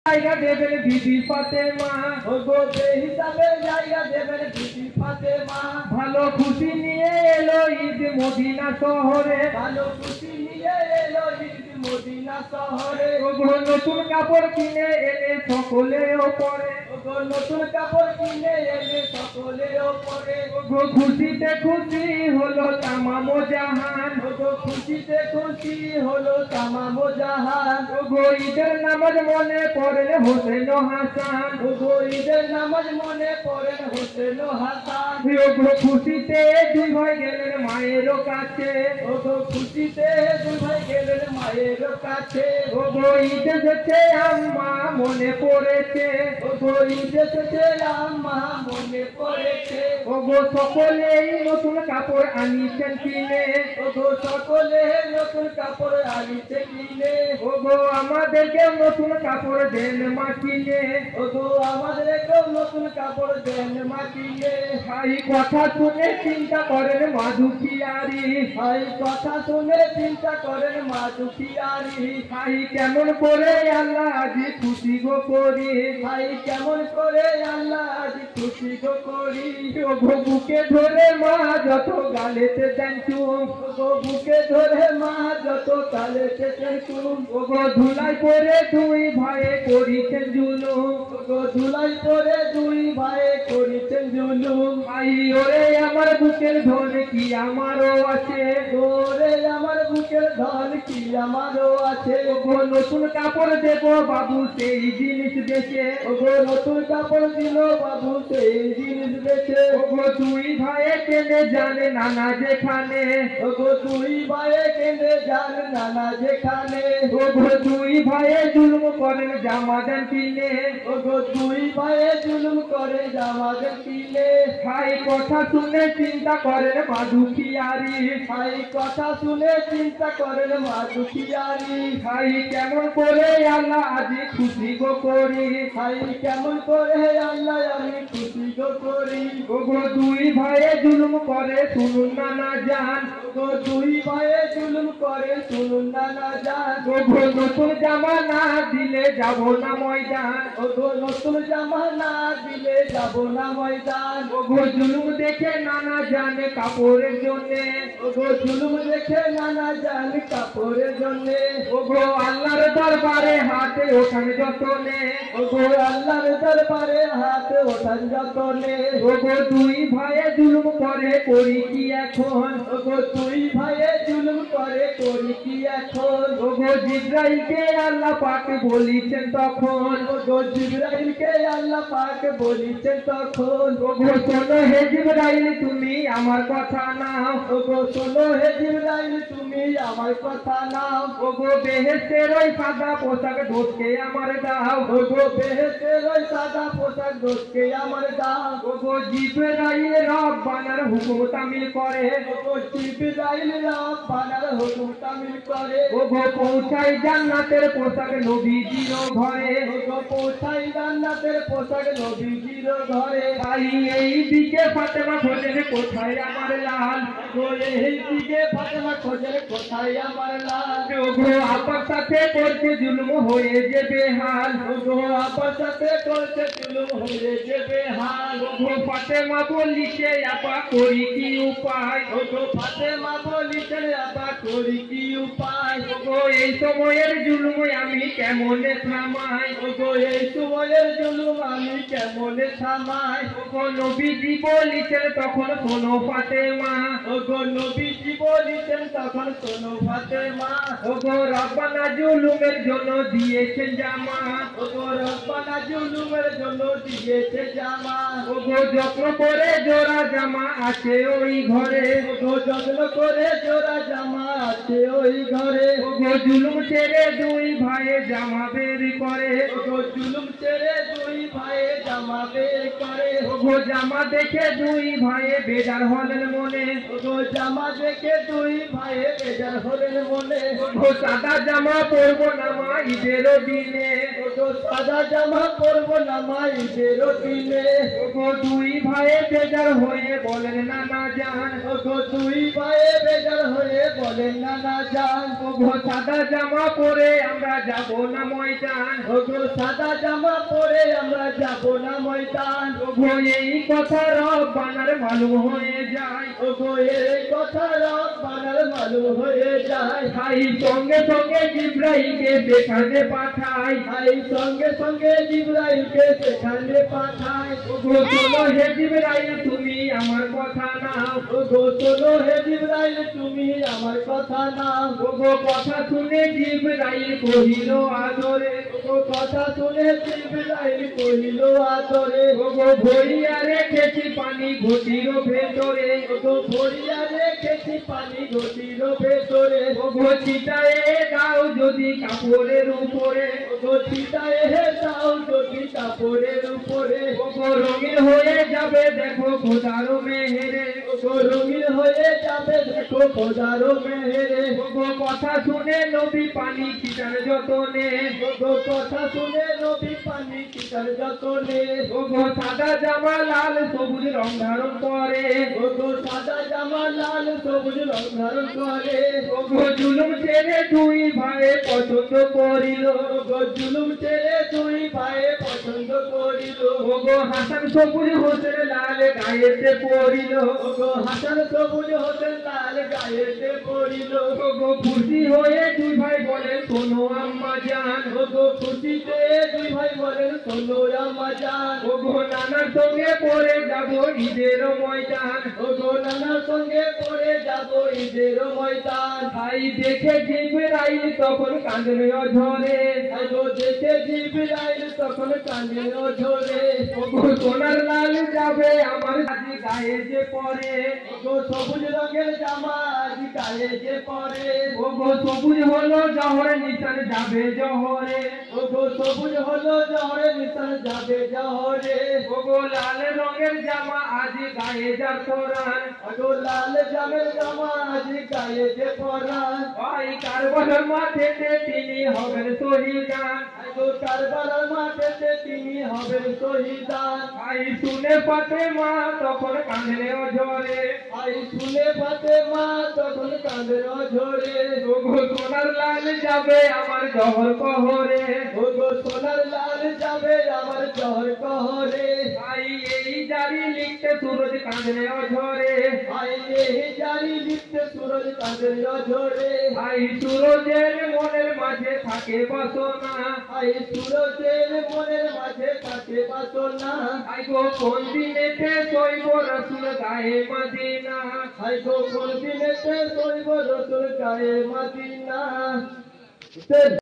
জায়গা দেবেন বিবি ফাতেমা, ওগো বেহিসাবে জায়গা দেবেন বিবি ফাতেমা। ভালো খুশি নিয়ে এলো ঈদ মদিনা শহরে, ভালো খুশি নিয়ে এলো ঈদ মদিনা শহরে। ওগো নতুন কাপড় কিনে এনে সকলেও পরে, ওগো নতুন কাপড় কিনে এনে সকলেও পরে। ওগো খুশিতে খুশি হলো তামাম জাহান, ওগো খুশিতে খুশি হলো তামাম জাহান। ওগো ঈদের নামাজ মনে পড়ে হোসেন হাসান, ওগো ঈদের নামাজ মনে পড়েন হোসেন হাসান। ওগো খুশিতে দুই ভাই গেলেন মায়ের কাছে, ওগো খুশিতে দুই ভাই গেলেন মায়ের কাছে। ওগো ঈদ এসেছে আম্মা মনে পড়েছে, ওগো ঈদ এসেছে আম্মা মনে পড়েছে। ওগো সকলেই নতুন কাপড় আনিছেন কিনে, ওগো সকলে নতুন কাপড় আনিছে কিনে। ওগো আমাদেরকে নতুন কাপড় দেন মা কিনে, ওগো আমাদেরকেও নতুন কাপড় দেন মা কিনে। ভাই কথা শুনে চিন্তা করেন মা দুখিয়ারি, ভাই কথা শুনে চিন্তা করেন মা দুখিয়ারি। ভাই কেমন করে আল্লাহ আজ খুশি গো করি, ভাই কেমন করে আল্লাহ আজ খুশি গো করি। ওগো বুকে ধরে মা যত গালেতে দেন চুম, ওগো বুকে ধরে মা যত কালেতে চুম। ওগো ধুলাই পরে দুই ভাইয়ে করিছেন জুলুম, ওগো ধুলাই পরে দুই ভাই করিছেন জুলুম। ভাই ওরে আমার বুকের ধন কি আমারও আছে, ওরে আমার বুকের ধন কি আমারও আছে। ওগো নতুন কাপড় দেব বাবু সেই জিনিস বেচে, ওগো নতুন কাপড় দিল বাবু সেই জিনিস বেচে। ওগো দুই ভাইয়ে কেনে জানে নানা যেখানে, ওগো দুই ভাইয়ে কেঁদে যান নানা যেখানে। ওগো দুই ভাইয়ে জুলুম করেন জামা দেন কিনে, ওগো দুই ভাইয়ে জুলুম করে জামাদের কিনে। ভাই কথা শুনে চিন্তা করেন মা দুখিয়ারি, ভাই কথা শুনে চিন্তা করেন মা দুখিয়ারি। ভাই কেমন করে আল্লাহ আজ খুশি গো করি, ভাই কেমন করে আল্লাহ আমি খুশি গো করি। ওগো দুই ভাইয়ে জুলুম করে শুনুন নানা জান, ওগো দুই ভাইয়ে জুলুম করে শুনুন নানা যান। ওগো নতুন জামা না দিলে যাব না ময়দান, ওগো নতুন জামা না দিলে যাব না ময়দান। ওগো জুলুম দেখে নানা জানে কাপড়ের জন্যে, ওগো জুলুম দেখে নানা যান কাপড়ের জন্যে। ওগো আল্লাহর দরবারে হাতে ওঠান যতনে, ওগো আল্লাহর দরবারে হাত ওঠান যতনে। ওগো দুই ভাইয়ে জুলুম করে করি কি এখন, ওগো দুই ভাইয়ে জুলুম করে করি কি এখন। ওগো জিব্রাইলকে আল্লাহ পাক বলিছেন তখন, ওগো জিবরাইলকে আল্লাহ পাক বলিছেন তখন। ওগো শোনো হে জিব্রাইল তুমি আমার কথা নাও, ওগো শোনো হে জিবরাইল তুমি আমার কথা নাও। ওগো বেহেশতের ওই সাদা পোশাক দোষকে আমার দাও, ওগো বেহেশতের ওই সাদা পোশাক দোষকে আমার দাও। ওগো জিব্রাইল রব্বানার হুকুম তামিল করে, ওগো জিবরাইল রব্বানার হুকুম তামিল করে। ওগো পৌঁছাই জান্নাতের পোশাক নবীজির ঘরে, ওগো পৌঁছাই জান্নাতের পোশাক নবীজির ঘরে। তাই এই দিকে ফাতেমা খোঁজেন কোথায় আমার লাল, ওগো এই দিকে ফাতেমা খোঁজে কোথায় আমার লাল। ওগো আপার সাথে করছে জুলুম হয়ে যে বেহাল, ওগো আপার সাথে করছে জুলুম হয়ে যাবে হাল। ওগো ফাতেমা বলিছে আপা করি কি উপায়, ওগো ফাতেমা বলিছেন আপা করি কি উপায়। ওগো এই সময়ের জুলুম আমি কেমনে থামাই, ওগো এই সময়ের জুলুম আমি কেমনে থামাই। ওগো নবীজি বলিছেন তখন শোনো ফাতেমা, ওগো নবীজি বলিছেন তখন শোনো ফাতেমা। ওগো রব্বানা জুলুমের জন্য দিয়েছেন জামা, ওগো রব্বানা জুলুমের জন্য দিয়েছে জামা। ওগো যত্ন করে জোড়া জামা আছে ওই ঘরে, ওগো যত্ন করে জোড়া জামা আছে ওই ঘরে। ওগো জুলুম ছেড়ে দুই ভাইয়ে জামা বের করে, ওগো জুলুম ছেড়ে দুই ভাইয়ে জামা বের করে। ওগো জামা দেখে দুই ভাইয়ে বেজার হলেন মনে, ওগো জামা দেখে দুই ভাইয়ে বেজার হলেন মনে। ওগো সাদা জামা পরবো না মা ঈদের দিনে, ওগো গো সাদা জামা পরবো না মাইদের দিনে। ওগো দুই ভাইয়ে বেজার হয়ে বলেন নানা জান, ওগো দুই ভাইয়ে বেজার হয়ে বলেন নানা জান। ওগো সাদা জামা পরে আমরা যাব না ময়দান, ওগো সাদা জামা পরে আমরা যাব না ময়দান। ওগো এই কথা রব বানার মালুম হয়ে যায়, ওগো এই কথা রব বানার মালুম হয়ে যায়। ভাই সঙ্গে সঙ্গে জিব্রাইলকে সেখানে পাঠাই, ভাই সঙ্গে সঙ্গে জিবরাইলকে সেখানে পাঠায়। ওগো চলো হে জিব্রাইল তুমি আমার কথা নাও, ওগো চলো হে জিবরাইল তুমি আমার কথা নাও। ওগো কথা শুনে জিব্রাইল কহিল আদরে, ওগো কথা শুনে জিবরাইল কহিল আদরে। ওগো ভরিয়া রেখেছি পানি ঘটির ভেতরে, ওগো ভরিয়া রেখেছি পানি ঘটির ভেতরে। ওগো ছিটায়ে দাও যদি কাপড়ের উপরে, ওগো ছিটায়ে দাও যদি কাপড়ের উপরে। ওগো রঙিন হয়ে যাবে দেখো খোদার মেহেরে, ওগো রঙিন হয়ে যাবে দেখো খোদার মেহেরে। ওগো কথা শুনে নবী পানি ছিটার যতনে, ওগো কথা শুনে নবী পানি ছিটার যতনে। ওগো সাদা জামা লাল সবুজ রং ধারণ করে, ওগো সাদা জামা লাল সবুজ রং ধারণ করে। ওগো জুলুম ছেড়ে দুই ভাই পছন্দ করিল, ওগো জুলুম ছেড়ে দুই ভাইয়ে পছন্দ করিল। ওগো হাসান সবুজ হোসেন লাল গায়েতে পড়িল, ওগো হাসান সবুজ হোসেন লাল গায়েতে পড়িল। ওগো খুশি হয়ে দুই ভাই বলেন শোনো আম্মা জান, ওগো খুশিতে দুই ভাই বলেন শোনো আম্মা জান। ওগো নানার সঙ্গে পড়ে যাব ঈদের ময়দান, ওগো নানার সঙ্গে পড়ে যাব ঈদের ময়দান। ভাই দেখে জিব্রাইল তখন কাঁদবে অঝরে, ওগো দেখে জিবরাইল তখন কাঁদে ঝরে। ওগো সোনার লাল যাবে আমার আজি গায়ে যে পরে, ওগো সবুজ রঙের জামা আজ গায়ে যে পরে। ওগো সবুজ হলো জহর নিশান যাবে জহরে, ওগো সবুজ হলো জহরে নিশান যাবে জহরে। ওগো লাল রঙের জামা আজ গায়ে যার পরান, ওগো লাল জামের জামা আজ গায়ে যে পরান। ভাই কারবালার মাঠেতে তিনি হবেন শহীদান, ওগো কারবালার মাঠেতে তিনি হবেন শহীদান। ভাই শুনে ফাতেমা তখন কাঁদলে অঝরে, ভাই শুনে ফাতেমা তখন কাঁদে ঝরে। ওগো সোনার লাল যাবে আমার জহর কহরে, ওগো সোনার লাল যাবে আমার জহর কহরে। ভাই এই জারি লিখতে সুরজ কাঁদলে অঝরে, ভাই এই জারি লিখতে সুরজ কাঁদে ঝরে। ভাই সুরজের মনের মাঝে থাকে বাসনা, ভাই সুরজের মনের মাঝে থাকে বাসনা। ভাই গো কোন দিনেতে শৈব রসুল গায়ে মদিনা, ভাই গো কোন দিনেতে শৈব রসুল গায়ে মদিনা।